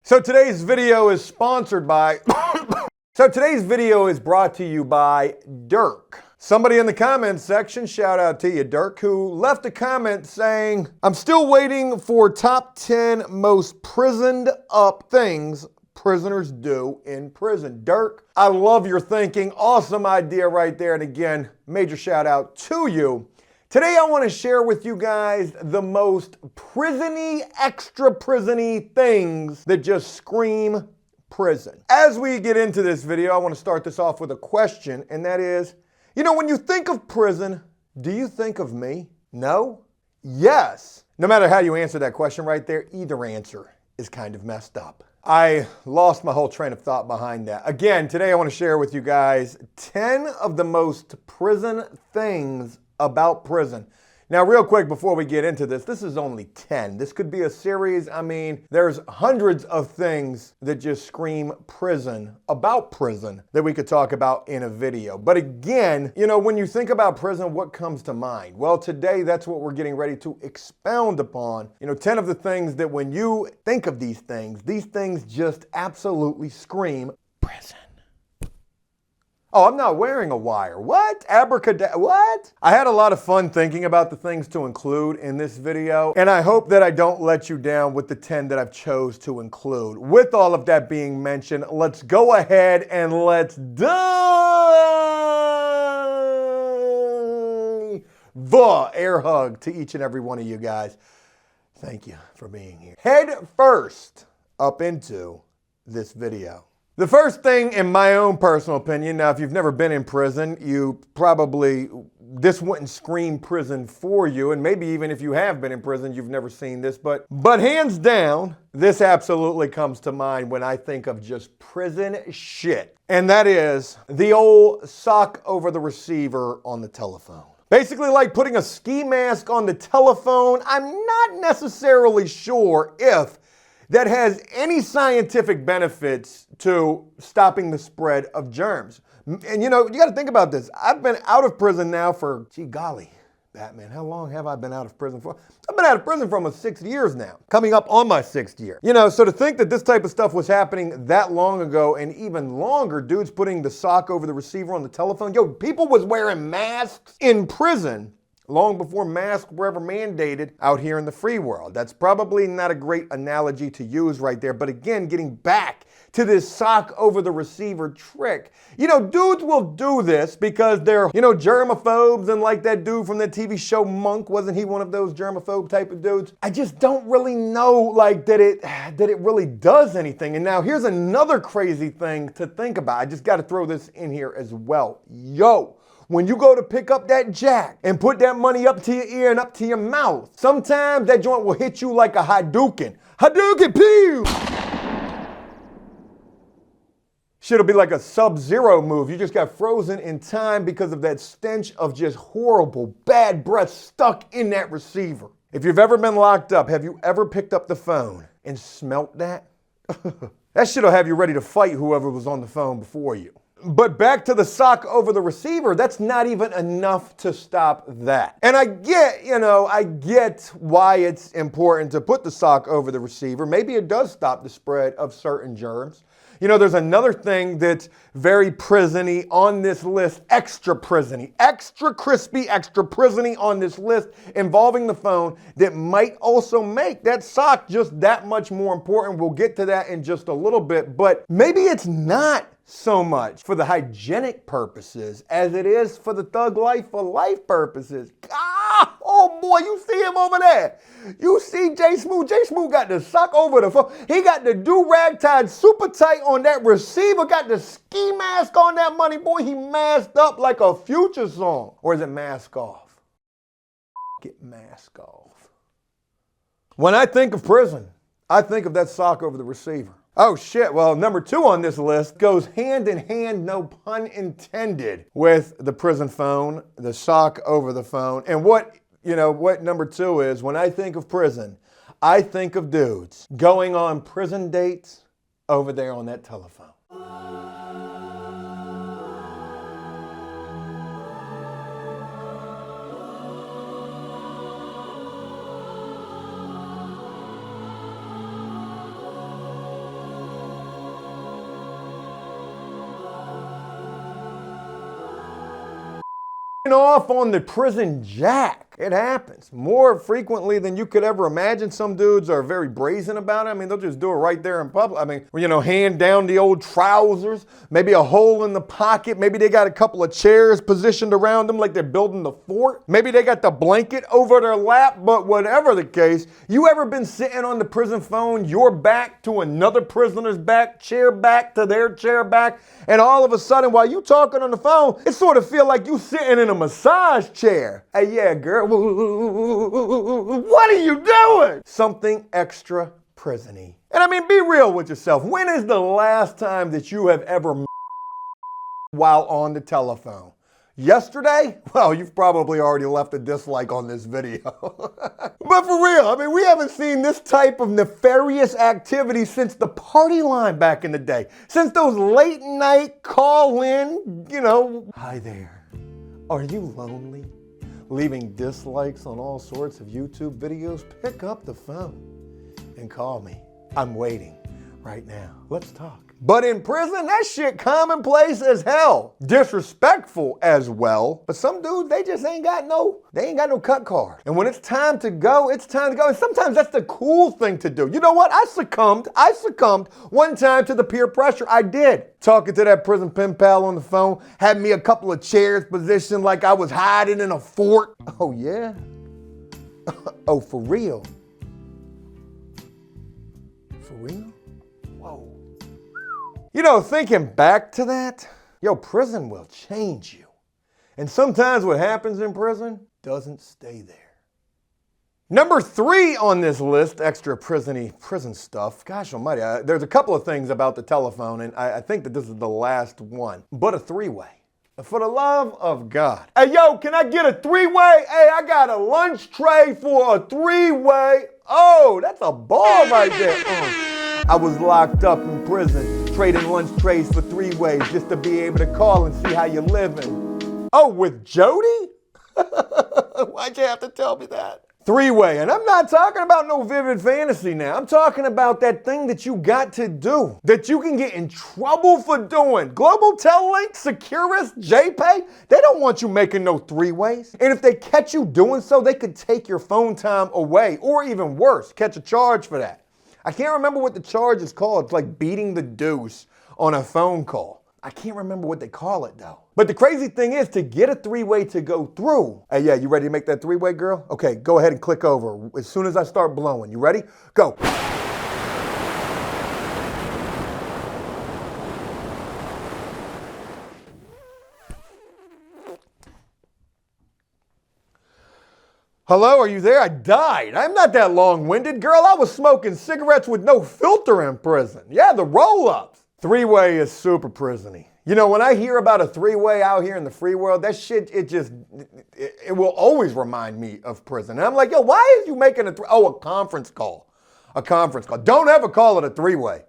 So today's video is sponsored by, today's video is brought to you by Dirk. Somebody in the comments section, shout out to you, Dirk, who left a comment saying, I'm still waiting for top 10 most prisoned up things prisoners do in prison. Dirk, I love your thinking. Awesome idea right there. And again, major shout out to you. Today I want to share with you guys the most prisony, extra prisony things that just scream prison. As we get into this video, I want to start this off with a question, and that is, when you think of prison, do you think of me? No? Yes. No matter how you answer that question right there, either answer is kind of messed up. I lost my whole train of thought behind that. Again, today I want to share with you guys 10 of the most prison things about prison. Now, real quick before we get into this, this is only 10. This could be a series. I mean, there's hundreds of things that just scream prison, about prison, that we could talk about in a video. But again, when you think about prison, what comes to mind? Well, today, that's what we're getting ready to expound upon. 10 of the things that when you think of these things just absolutely scream prison. Oh, I'm not wearing a wire. What? Abracadabra. What? I had a lot of fun thinking about the things to include in this video, and I hope that I don't let you down with the 10 that I've chose to include. With all of that being mentioned, let's go ahead and let's dive the air hug to each and every one of you guys. Thank you for being here. Head first up into this video. The first thing, in my own personal opinion, now if you've never been in prison, this wouldn't scream prison for you, and maybe even if you have been in prison, you've never seen this, but hands down, this absolutely comes to mind when I think of just prison shit. And that is the old sock over the receiver on the telephone. Basically like putting a ski mask on the telephone. I'm not necessarily sure if that has any scientific benefits to stopping the spread of germs. And you got to think about this. I've been out of prison now for, gee golly, Batman, how long have I been out of prison for? I've been out of prison for almost 6 years now, coming up on my 6th year. So to think that this type of stuff was happening that long ago and even longer, dudes putting the sock over the receiver on the telephone. People was wearing masks in prison long before masks were ever mandated out here in the free world. That's probably not a great analogy to use right there. But again, getting back to this sock over the receiver trick. Dudes will do this because they're, germaphobes, and like that dude from that TV show Monk, wasn't he one of those germaphobe type of dudes? I just don't really know that it really does anything. And now here's another crazy thing to think about. I just got to throw this in here as well. When you go to pick up that jack and put that money up to your ear and up to your mouth, sometimes that joint will hit you like a Hadouken. Hadouken, pew! Shit'll be like a Sub-Zero move. You just got frozen in time because of that stench of just horrible, bad breath stuck in that receiver. If you've ever been locked up, have you ever picked up the phone and smelt that? That shit'll have you ready to fight whoever was on the phone before you. But back to the sock over the receiver, that's not even enough to stop that. And I get why it's important to put the sock over the receiver. Maybe it does stop the spread of certain germs. There's another thing that's very prisony on this list, extra prisony, extra crispy, extra prisony on this list involving the phone that might also make that sock just that much more important. We'll get to that in just a little bit, but maybe it's not so much for the hygienic purposes as it is for the thug life for life purposes. Oh boy, you see him over there. You see J Smooth. J Smooth got the sock over the phone. He got the do-rag tied super tight on that receiver, got the ski mask on that money. Boy, he masked up like a Future song. Or is it mask off? Get mask off. When I think of prison, I think of that sock over the receiver. Oh shit, well, number 2 on this list goes hand in hand, no pun intended, with the prison phone, the sock over the phone. And what number 2 is, when I think of prison, I think of dudes going on prison dates over there on that telephone. off on the prison jack. It happens more frequently than you could ever imagine. Some dudes are very brazen about it. I mean, they'll just do it right there in public. I mean, you know, hand down the old trousers, maybe a hole in the pocket. Maybe they got a couple of chairs positioned around them like they're building the fort. Maybe they got the blanket over their lap, but whatever the case, you ever been sitting on the prison phone, your back to another prisoner's back, chair back to their chair back, and all of a sudden while you talking on the phone, it sort of feel like you sitting in a massage chair. Hey, yeah, girl. What are you doing? Something extra prisony. And I mean, be real with yourself. When is the last time that you have ever while on the telephone? Yesterday? Well, you've probably already left a dislike on this video. But for real, I mean, we haven't seen this type of nefarious activity since the party line back in the day. Since those late night call in, you know. Hi there. Are you lonely? Leaving dislikes on all sorts of YouTube videos? Pick up the phone and call me. I'm waiting right now. Let's talk. But in prison, that shit commonplace as hell. Disrespectful as well. But some dudes, they just ain't got no cut card. And when it's time to go, it's time to go. And sometimes that's the cool thing to do. You know what? I succumbed one time to the peer pressure. I did. Talking to that prison pen pal on the phone, had me a couple of chairs positioned like I was hiding in a fort. Oh yeah? Oh, for real? For real? Whoa. You know, thinking back to that, prison will change you. And sometimes what happens in prison doesn't stay there. Number 3 on this list, extra prison stuff. Gosh almighty, there's a couple of things about the telephone, and I think that this is the last one. But a 3-way. For the love of God. Hey, yo, can I get a 3-way? Hey, I got a lunch tray for a 3-way. Oh, that's a ball right there. I was locked up in prison, trading lunch trays for 3-ways just to be able to call and see how you're living. Oh, with Jody? Why'd you have to tell me that? 3-way, and I'm not talking about no vivid fantasy now. I'm talking about that thing that you got to do, that you can get in trouble for doing. Global Tel-Link, Securus, JPay, they don't want you making no 3-ways. And if they catch you doing so, they could take your phone time away, or even worse, catch a charge for that. I can't remember what the charge is called. It's like beating the deuce on a phone call. I can't remember what they call it though. But the crazy thing is to get a 3-way to go through. Hey, yeah, you ready to make that 3-way, girl? Okay, go ahead and click over as soon as I start blowing. You ready? Go. Hello, are you there? I died. I'm not that long-winded, girl. I was smoking cigarettes with no filter in prison. Yeah, the roll-ups. 3-way is super prisony. You know, when I hear about a 3-way out here in the free world, that shit, it will always remind me of prison. And I'm like, yo, why is you making a conference call? A conference call. Don't ever call it a 3-way.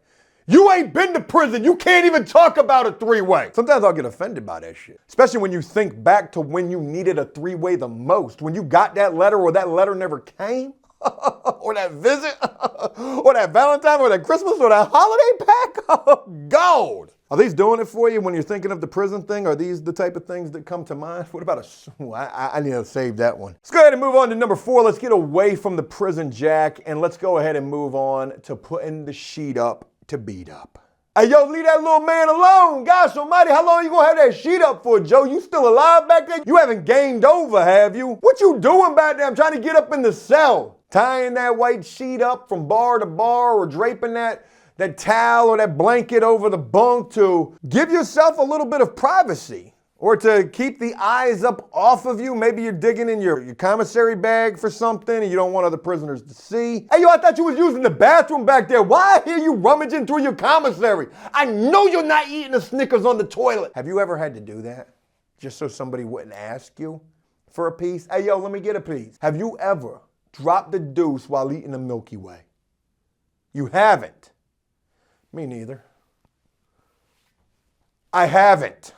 You ain't been to prison. You can't even talk about a 3-way. Sometimes I'll get offended by that shit. Especially when you think back to when you needed a 3-way the most. When you got that letter or that letter never came. Or that visit. Or that Valentine or that Christmas or that holiday pack. Oh, gold. Are these doing it for you when you're thinking of the prison thing? Are these the type of things that come to mind? What about I need to save that one. Let's go ahead and move on to number 4. Let's get away from the prison jack and let's go ahead and move on to putting the sheet up to beat up. Hey, yo, leave that little man alone. Gosh almighty, how long you gonna have that sheet up for, Joe? You still alive back there? You haven't gamed over, have you? What you doing back there? I'm trying to get up in the cell. Tying that white sheet up from bar to bar or draping that towel or that blanket over the bunk to give yourself a little bit of privacy. Or to keep the eyes up off of you. Maybe you're digging in your commissary bag for something and you don't want other prisoners to see. Hey, yo, I thought you was using the bathroom back there. Why I hear you rummaging through your commissary? I know you're not eating the Snickers on the toilet. Have you ever had to do that? Just so somebody wouldn't ask you for a piece? Hey, yo, let me get a piece. Have you ever dropped the deuce while eating a Milky Way? You haven't. Me neither. I haven't.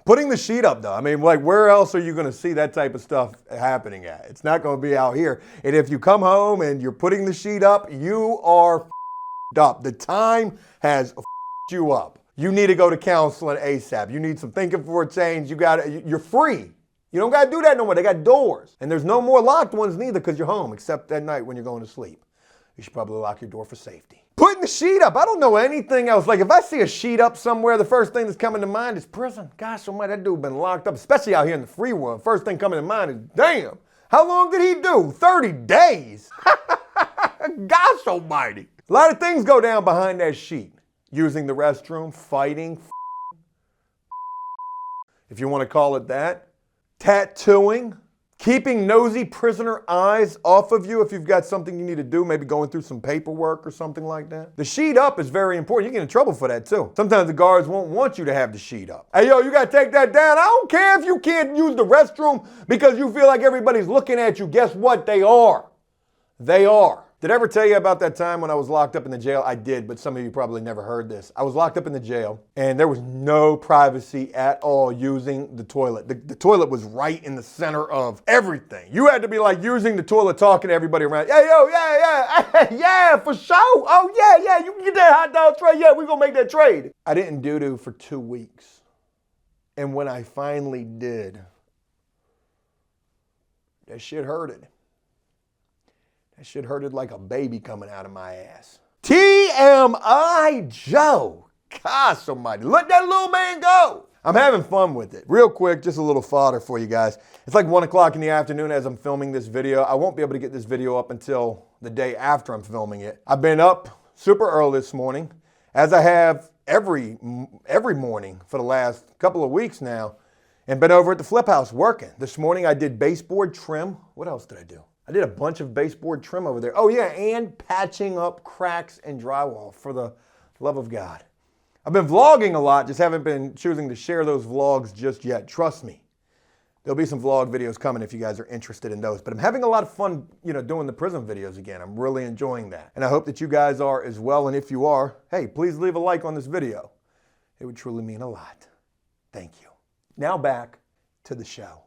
Putting the sheet up though, I mean, like where else are you gonna see that type of stuff happening at? It's not gonna be out here. And if you come home and you're putting the sheet up, you are up. The time has you up. You need to go to counseling ASAP. You need some thinking for a change. You're free. You don't got to do that no more. They got doors. And there's no more locked ones neither because you're home, except at night when you're going to sleep. You should probably lock your door for safety. Putting the sheet up. I don't know anything else. Like if I see a sheet up somewhere, the first thing that's coming to mind is prison. Gosh almighty, that dude been locked up, especially out here in the free world. First thing coming to mind is, damn, how long did he do? 30 days. Gosh almighty. A lot of things go down behind that sheet. Using the restroom, fighting, if you want to call it that. Tattooing, keeping nosy prisoner eyes off of you if you've got something you need to do, maybe going through some paperwork or something like that. The sheet up is very important. You get in trouble for that too. Sometimes the guards won't want you to have the sheet up. Hey, yo, you got to take that down. I don't care if you can't use the restroom because you feel like everybody's looking at you. Guess what? They are. They are. Did I ever tell you about that time when I was locked up in the jail? I did, but some of you probably never heard this. I was locked up in the jail, and there was no privacy at all using the toilet. The toilet was right in the center of everything. You had to be like using the toilet, talking to everybody around. Yeah, yo, yeah, yeah, for sure. Oh, yeah, you can get that hot dog tray. Yeah, we're going to make that trade. I didn't doo-doo for 2 weeks. And when I finally did, that shit hurted. That shit hurted like a baby coming out of my ass. TMI Joe. Gosh almighty. Let that little man go. I'm having fun with it. Real quick, just a little fodder for you guys. It's like 1 o'clock in the afternoon as I'm filming this video. I won't be able to get this video up until the day after I'm filming it. I've been up super early this morning, as I have every morning for the last couple of weeks now, and been over at the flip house working. This morning I did baseboard trim. What else did I do? I did a bunch of baseboard trim over there. Oh yeah, and patching up cracks and drywall, for the love of God. I've been vlogging a lot, just haven't been choosing to share those vlogs just yet. Trust me. There'll be some vlog videos coming if you guys are interested in those. But I'm having a lot of fun, doing the prison videos again. I'm really enjoying that. And I hope that you guys are as well. And if you are, hey, please leave a like on this video. It would truly mean a lot. Thank you. Now back to the show.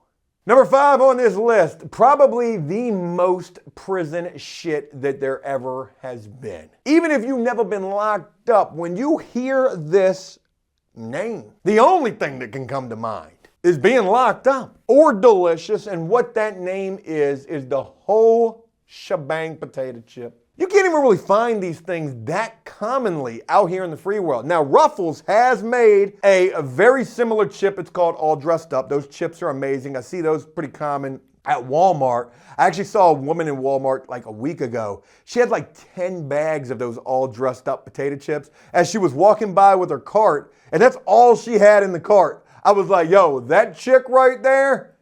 Number 5 on this list, probably the most prison shit that there ever has been. Even if you've never been locked up, when you hear this name, the only thing that can come to mind is being locked up or delicious. And what that name is the whole shebang potato chip. You can't even really find these things that commonly out here in the free world. Now, Ruffles has made a very similar chip. It's called All Dressed Up. Those chips are amazing. I see those pretty common at Walmart. I actually saw a woman in Walmart like a week ago. She had like 10 bags of those All Dressed Up potato chips as she was walking by with her cart, and that's all she had in the cart. I was like, yo, that chick right there,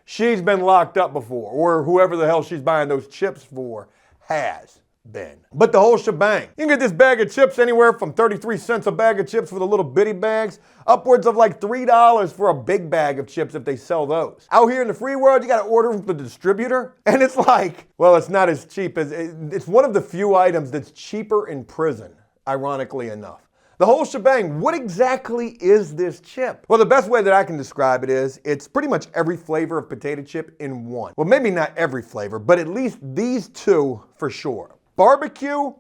she's been locked up before, or whoever the hell she's buying those chips for has been. But the whole shebang. You can get this bag of chips anywhere from 33 cents a bag of chips for the little bitty bags, upwards of like $3 for a big bag of chips if they sell those. Out here in the free world, you got to order from the distributor, and it's like, well, it's not as cheap as, it's one of the few items that's cheaper in prison, ironically enough. The whole shebang. What exactly is this chip? Well, the best way that I can describe it is it's pretty much every flavor of potato chip in one. Well, maybe not every flavor, but at least these two for sure. Barbecue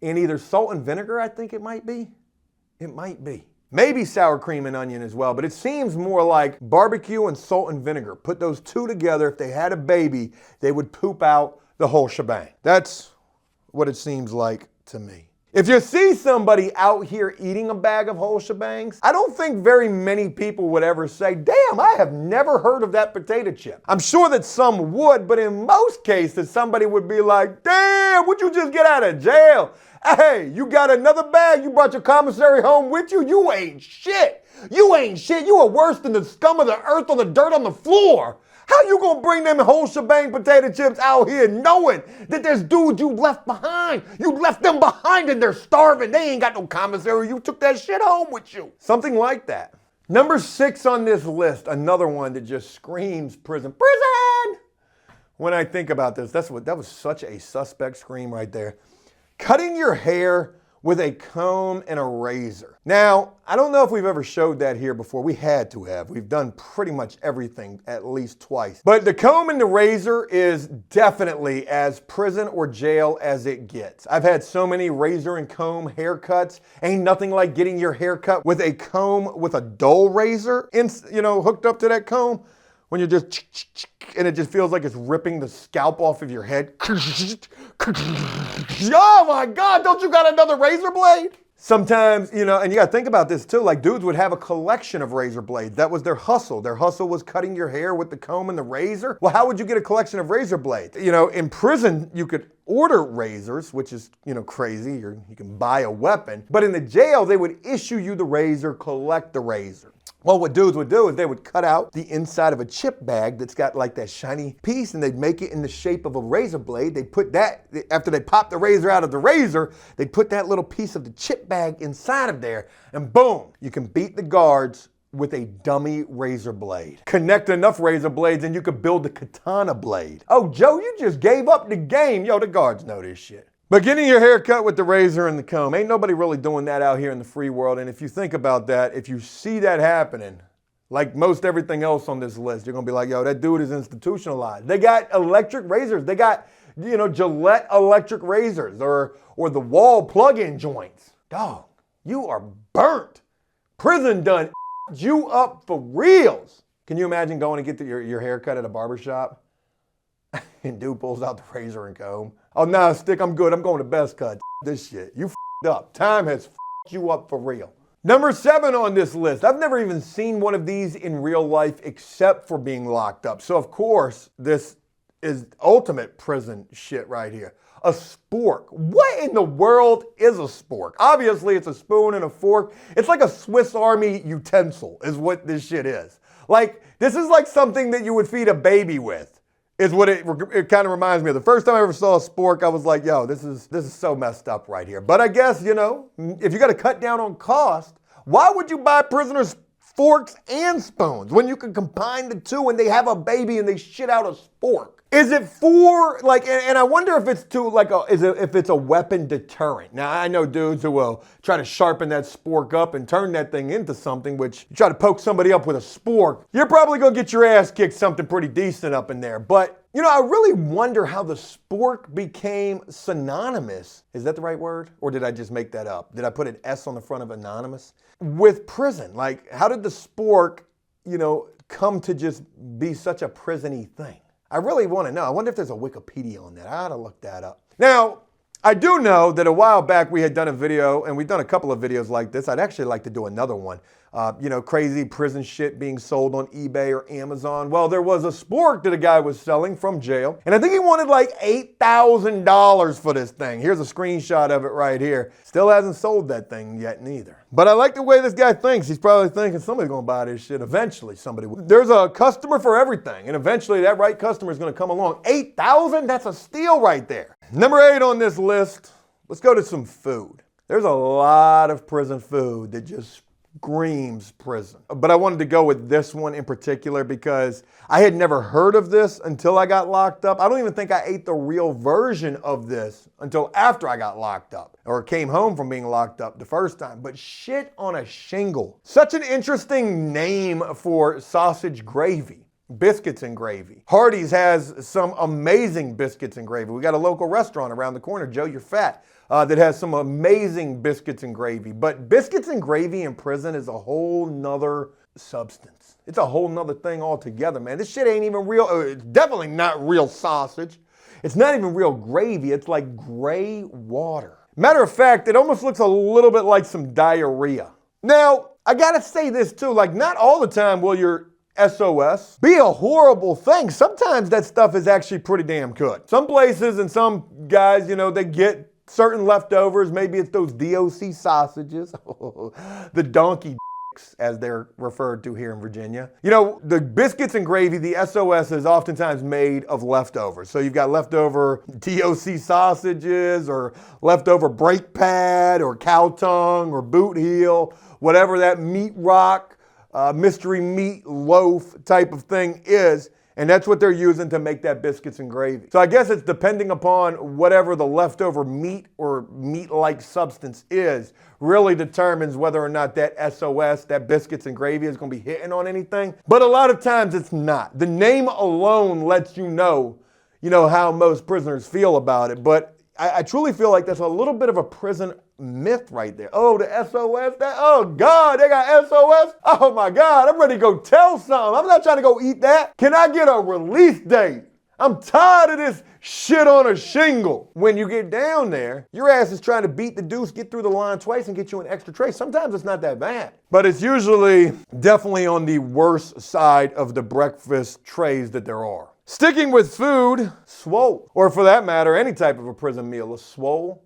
and either salt and vinegar, I think it might be. It might be. Maybe sour cream and onion as well, but it seems more like barbecue and salt and vinegar. Put those two together, if they had a baby, they would poop out the whole shebang. That's what it seems like to me. If you see somebody out here eating a bag of whole shebangs, I don't think very many people would ever say, damn, I have never heard of that potato chip. I'm sure that some would, but in most cases, somebody would be like, damn, would you just get out of jail? Hey, you got another bag? You brought your commissary home with you? You ain't shit. You ain't shit. You are worse than the scum of the earth or the dirt on the floor. How you gonna bring them whole shebang potato chips out here knowing that there's dudes you left behind? You left them behind and they're starving. They ain't got no commissary. You took that shit home with you. Something like that. Number 6 on this list, another one that just screams prison. Prison! When I think about this, that was such a suspect scream right there. Cutting your hair with a comb and a razor. Now, I don't know if we've ever showed that here before. We had to have. We've done pretty much everything at least twice. But the comb and the razor is definitely as prison or jail as it gets. I've had so many razor and comb haircuts. Ain't nothing like getting your hair cut with a comb with a dull razor, hooked up to that comb. When you're just, and it just feels like it's ripping the scalp off of your head. Oh my God, don't you got another razor blade? Sometimes, and you gotta think about this too, like dudes would have a collection of razor blades. That was their hustle. Their hustle was cutting your hair with the comb and the razor. Well, how would you get a collection of razor blades? In prison, you could order razors, which is, crazy. You can buy a weapon. But in the jail, they would issue you the razor, collect the razor. Well, what dudes would do is they would cut out the inside of a chip bag that's got like that shiny piece, and they'd make it in the shape of a razor blade. They'd put that, after they popped the razor out of the razor, they'd put that little piece of the chip bag inside of there, and boom, you can beat the guards with a dummy razor blade. Connect enough razor blades and you could build a katana blade. Oh, Joe, you just gave up the game. Yo, the guards know this shit. But getting your hair cut with the razor and the comb, ain't nobody really doing that out here in the free world. And if you think about that, if you see that happening, like most everything else on this list, you're gonna be like, yo, that dude is institutionalized. They got electric razors. They got, Gillette electric razors or the wall plug-in joints. Dog, you are burnt. Prison done you up for reals. Can you imagine going to get your hair cut at a barbershop? And dude pulls out the razor and comb. Oh, nah, Stick, I'm good. I'm going to Best Cut. This shit. You f***ed up. Time has f***ed you up for real. Number 7 on this list. I've never even seen one of these in real life except for being locked up. So, of course, this is ultimate prison shit right here. A spork. What in the world is a spork? Obviously, it's a spoon and a fork. It's like a Swiss Army utensil is what this shit is. Like, this is like something that you would feed a baby with. Is what it kind of reminds me of. The first time I ever saw a spork, I was like, yo, this is so messed up right here. But I guess, if you got to cut down on cost, why would you buy prisoners forks and spoons when you can combine the two and they have a baby and they shit out a spork? Is it for, and I wonder if it's if it's a weapon deterrent. Now, I know dudes who will try to sharpen that spork up and turn that thing into something, which you try to poke somebody up with a spork, you're probably going to get your ass kicked something pretty decent up in there. But, I really wonder how the spork became synonymous. Is that the right word? Or did I just make that up? Did I put an S on the front of anonymous? With prison, how did the spork, come to just be such a prison-y thing? I really want to know. I wonder if there's a Wikipedia on that. I ought to look that up. Now, I do know that a while back we had done a video, and we've done a couple of videos like this. I'd actually like to do another one. Crazy prison shit being sold on eBay or Amazon. Well, there was a spork that a guy was selling from jail, and I think he wanted like $8,000 for this thing. Here's a screenshot of it right here. Still hasn't sold that thing yet neither. But I like the way this guy thinks. He's probably thinking somebody's gonna buy this shit eventually. Somebody will. There's a customer for everything, and eventually that right customer is gonna come along. $8,000? That's a steal right there. Number 8 on this list, let's go to some food. There's a lot of prison food that just screams prison. But I wanted to go with this one in particular because I had never heard of this until I got locked up. I don't even think I ate the real version of this until after I got locked up or came home from being locked up the first time. But shit on a shingle. Such an interesting name for sausage gravy. Biscuits and gravy. Hardee's has some amazing biscuits and gravy. We got a local restaurant around the corner, Joe, You're Fat, that has some amazing biscuits and gravy. But biscuits and gravy in prison is a whole nother substance. It's a whole nother thing altogether, man. This shit ain't even real. It's definitely not real sausage. It's not even real gravy. It's like gray water. Matter of fact, it almost looks a little bit like some diarrhea. Now, I gotta say this too, not all the time will your SOS be a horrible thing. Sometimes that stuff is actually pretty damn good. Some places and some guys, they get certain leftovers. Maybe it's those DOC sausages, the donkey as they're referred to here in Virginia. The biscuits and gravy, the SOS is oftentimes made of leftovers. So you've got leftover DOC sausages or leftover brake pad or cow tongue or boot heel, whatever that meat rock, mystery meat loaf type of thing is. And that's what they're using to make that biscuits and gravy. So I guess it's depending upon whatever the leftover meat or meat-like substance is, really determines whether or not that SOS, that biscuits and gravy, is going to be hitting on anything. But a lot of times it's not. The name alone lets you know how most prisoners feel about it. But I truly feel like that's a little bit of a prison myth right there. Oh, the SOS, oh God, they got SOS? Oh my God, I'm ready to go tell something. I'm not trying to go eat that. Can I get a release date? I'm tired of this shit on a shingle. When you get down there, your ass is trying to beat the deuce, get through the line twice, and get you an extra tray. Sometimes it's not that bad. But it's usually definitely on the worst side of the breakfast trays that there are. Sticking with food, swole. Or for that matter, any type of a prison meal. A swole,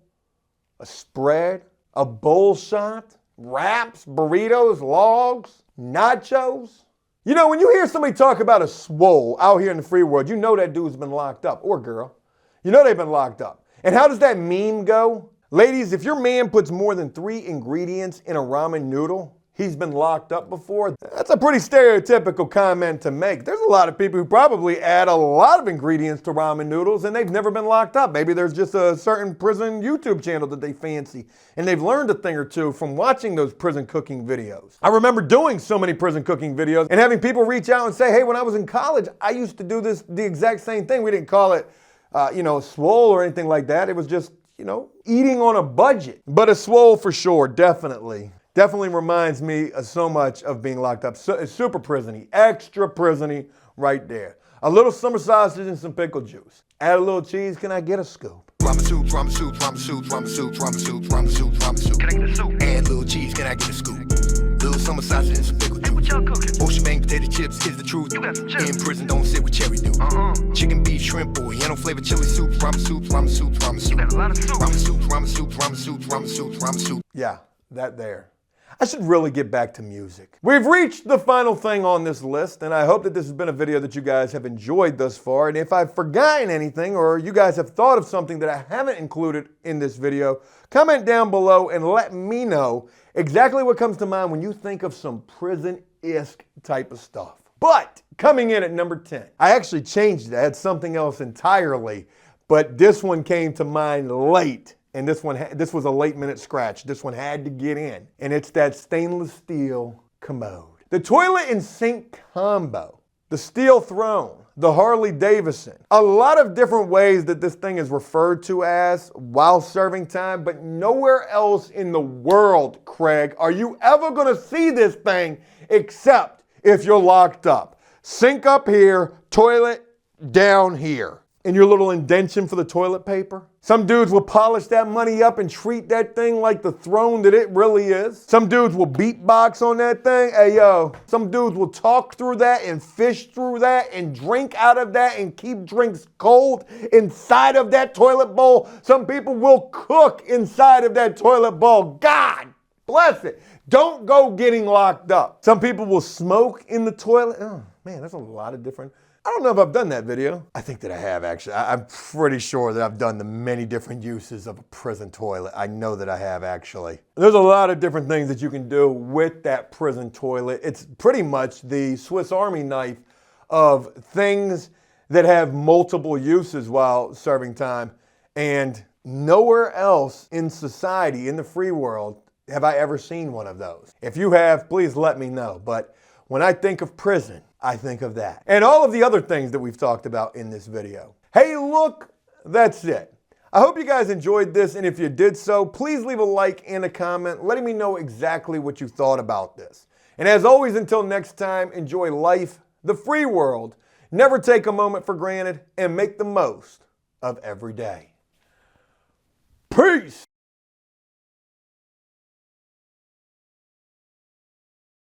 a spread, a bowl shot, wraps, burritos, logs, nachos. You know, when you hear somebody talk about a swole out here in the free world, you know that dude's been locked up, or girl. You know they've been locked up. And how does that meme go? Ladies, if your man puts more than 3 ingredients in a ramen noodle, he's been locked up before. That's a pretty stereotypical comment to make. There's a lot of people who probably add a lot of ingredients to ramen noodles and they've never been locked up. Maybe there's just a certain prison YouTube channel that they fancy and they've learned a thing or two from watching those prison cooking videos. I remember doing so many prison cooking videos and having people reach out and say, hey, when I was in college, I used to do the exact same thing. We didn't call it, swole or anything like that. It was just, eating on a budget. But a swole for sure, definitely. Definitely reminds me so much of being locked up. So, it's super prisony, extra prisony right there. A little summer sausage and some pickle juice. Add a little cheese, can I get a scoop? Ramen soup, ramen soup, ramen soup, ramen soup, ramen soup, ramen soup, ramen soup. Can I get a soup? Add a little cheese, can I get a scoop? Little summer sausage and some pickle juice. Hey, what y'all cooking? Ocean Bang potato chips is the truth. You got some chips. In prison, don't sit with cherry do. Chicken, beef, shrimp, or Oriental flavor chili soup, ramen soup, ramen soup, ramen soup. You got a lot of soup. Ramen soup, ramen soup, ramen soup, ramen soup, ramen soup. Yeah, that there. I should really get back to music. We've reached the final thing on this list, and I hope that this has been a video that you guys have enjoyed thus far. And if I've forgotten anything, or you guys have thought of something that I haven't included in this video, comment down below and let me know exactly what comes to mind when you think of some prison-esque type of stuff. But coming in at number 10, I actually changed it. I had something else entirely, but this one came to mind late. And this was a late minute scratch. This one had to get in. And it's that stainless steel commode. The toilet and sink combo. The steel throne. The Harley Davidson. A lot of different ways that this thing is referred to as while serving time, but nowhere else in the world, Craig, are you ever gonna see this thing except if you're locked up. Sink up here, toilet down here. And your little indentation for the toilet paper. Some dudes will polish that money up and treat that thing like the throne that it really is. Some dudes will beatbox on that thing. Hey, yo. Some dudes will talk through that and fish through that and drink out of that and keep drinks cold inside of that toilet bowl. Some people will cook inside of that toilet bowl. God bless it. Don't go getting locked up. Some people will smoke in the toilet. Oh, man, there's a lot of different... I don't know if I've done that video. I think that I have, actually. I'm pretty sure that I've done the many different uses of a prison toilet. I know that I have, actually. There's a lot of different things that you can do with that prison toilet. It's pretty much the Swiss Army knife of things that have multiple uses while serving time. And nowhere else in society, in the free world, have I ever seen one of those. If you have, please let me know. But when I think of prison, I think of that. And all of the other things that we've talked about in this video. Hey, look, that's it. I hope you guys enjoyed this, and if you did so, please leave a like and a comment letting me know exactly what you thought about this. And as always, until next time, enjoy life, the free world, never take a moment for granted, and make the most of every day. Peace!